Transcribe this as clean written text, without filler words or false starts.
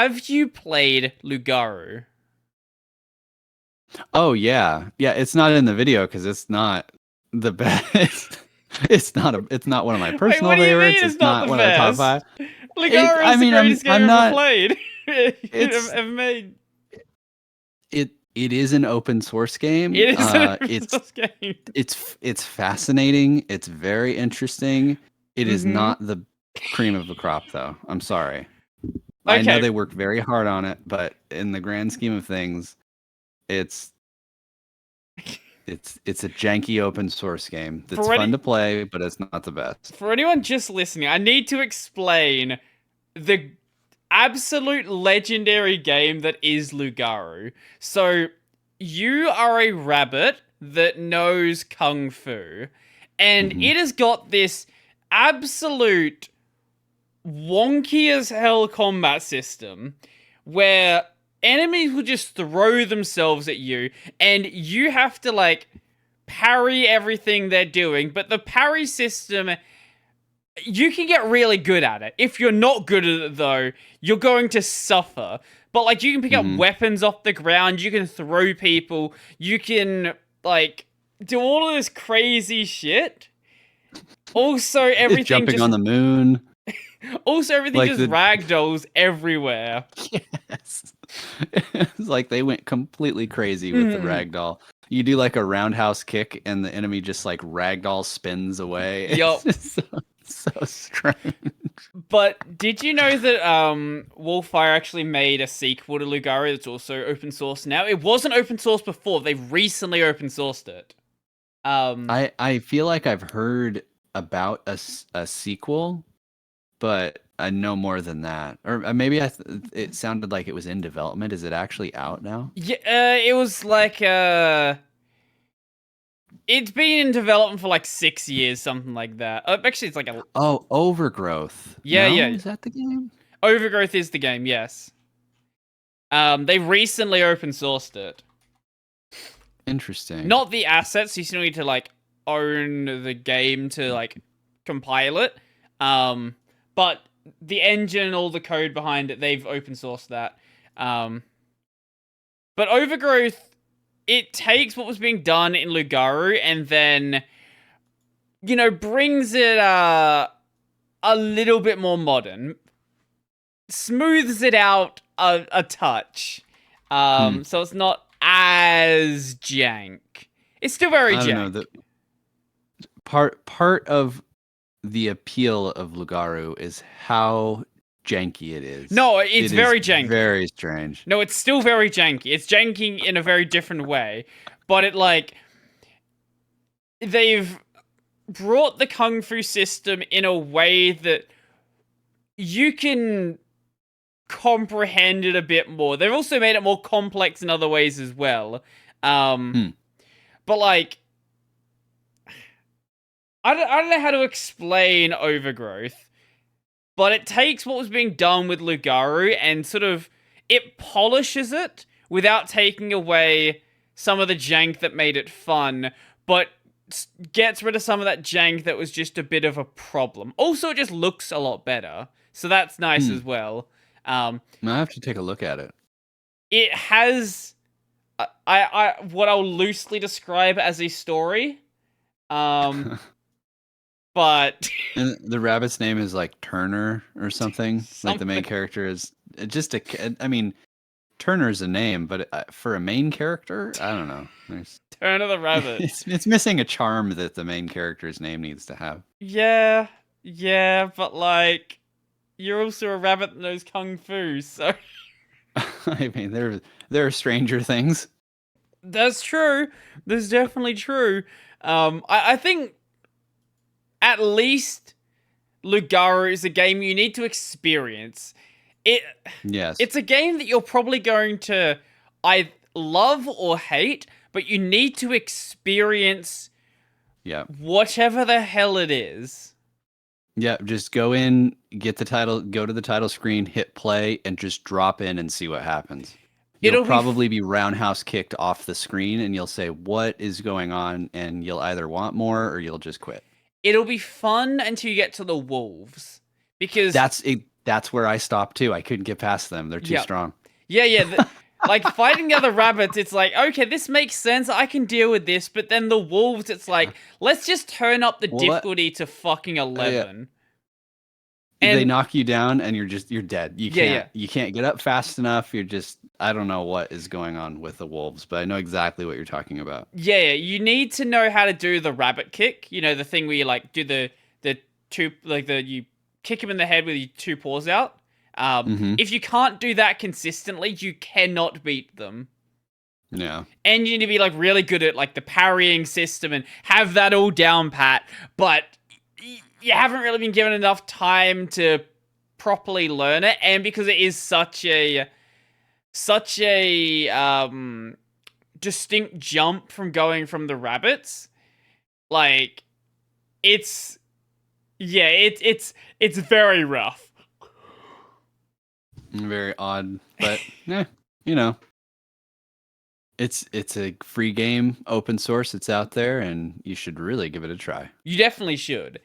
have you played Lugaru? Oh yeah, yeah. It's not in the video because it's not the best. It's not one of my Wait, personal what do you favorites. mean it's It's not not the one of the top best? five. Lugaru I is the mean, greatest game I'm ever not. played. It's Ever made. it is an open source game. It is an open source game. It's fascinating. It's very interesting. It is Mm-hmm. not the cream of the crop, though. I'm sorry. I know Okay, they worked very hard on it, but in the grand scheme of things, it's it's a janky open source game that's for fun any to play, but it's not the best. for anyone just listening, I need to explain the absolute legendary game that is Lugaru. So, you are a rabbit that knows kung fu, and Hmm. it has got this absolute wonky as hell combat system where enemies will just throw themselves at you, and you have to, like, parry everything they're doing, but the parry system, you can get really good at it. If you're not good at it, though, you're going to suffer. But, like, you can pick up Hmm. weapons off the ground, you can throw people, you can, like, do all of this crazy shit. Also, It's everything jumping just on the moon. Like the ragdolls everywhere. yes, it's like they went completely crazy with the Mhm. ragdoll. You do like a roundhouse kick, and the enemy just like ragdoll spins away. It's Yup. just so strange. But did you know that Wolfire actually made a sequel to Lugaru that's also open source now? It wasn't open source before. They recently open sourced it. Um, I feel like I've heard about a sequel, but I know more than that. Or maybe it sounded like it was in development. Is it actually out now? yeah, it was like it's been in development for like 6 years, something like that. Actually, it's like a Oh, Overgrowth. yeah, No, yeah. is that the game? Overgrowth is the game, yes. They recently open sourced it. Interesting. Not the assets. You still need to like own the game to like compile it. But the engine, all the code behind it, they've open sourced that. Um, but Overgrowth, it takes what was being done in Lugaru and then brings it a little bit more modern, smooths it out a touch. Hmm. So it's not as jank. It's still very I don't know. jank. The part of the appeal of Lugaru is how janky it is. No, it's It is very janky. very strange. No, it's still very janky. It's janking in a very different way, but they've brought the kung fu system in a way that you can comprehend it a bit more. They've also made it more complex in other ways as well. Um, Hmm. but like, I don't know how to explain Overgrowth, but it takes what was being done with Lugaru and sort of it polishes it without taking away some of the jank that made it fun, but gets rid of some of that jank that was just a bit of a problem. Also, it just looks a lot better, so that's nice Hmm. as well. Um, I have to take a look at it. it has I what I'll loosely describe as a story. Um, but And the rabbit's name is like Turner or something. Like the main something character is just a. I mean, Turner's a name, but for a main character, I don't know. There's Turn of the Rabbit. it's missing a charm that the main character's name needs to have. Yeah, yeah, but like you're also a rabbit that knows kung fu, so I mean, there are stranger things. that's true. That's definitely true. I think at least Lugaru is a game you need to experience. It Yes. it's a game that you're probably going to I love or hate, but you need to experience Yeah. whatever the hell it is. Yeah. Just go in, get the title, go to the title screen, hit play, and just drop in and see what happens. You'll It'll be probably be roundhouse kicked off the screen, and you'll say, "What is going on?" And you'll either want more or you'll just quit. it'll be fun until you get to the wolves because That's it. That's where I stopped too. I couldn't get past them. They're too Yep. strong. Yeah. Like fighting the other rabbits, it's like, okay, this makes sense. I can deal with this. But then the wolves, it's like, let's just turn up the Well, difficulty to fucking yeah, 11. they And knock you down and you're dead. yeah. You can't get up fast enough. You're just I don't know what is going on with the wolves, but I know exactly what you're talking about. Yeah, you need to know how to do the rabbit kick. You know, the thing where you like do the two like the you kick him in the head with your two paws out. Mm-hmm. If you can't do that consistently, you cannot beat them. Yeah. And you need to be like really good at like the parrying system and have that all down pat. But you haven't really been given enough time to properly learn it, and because it is such a distinct jump from going from the rabbits, like it's it's very rough. Very odd, but you know, it's a free game, open source. It's out there, and you should really give it a try. You definitely should.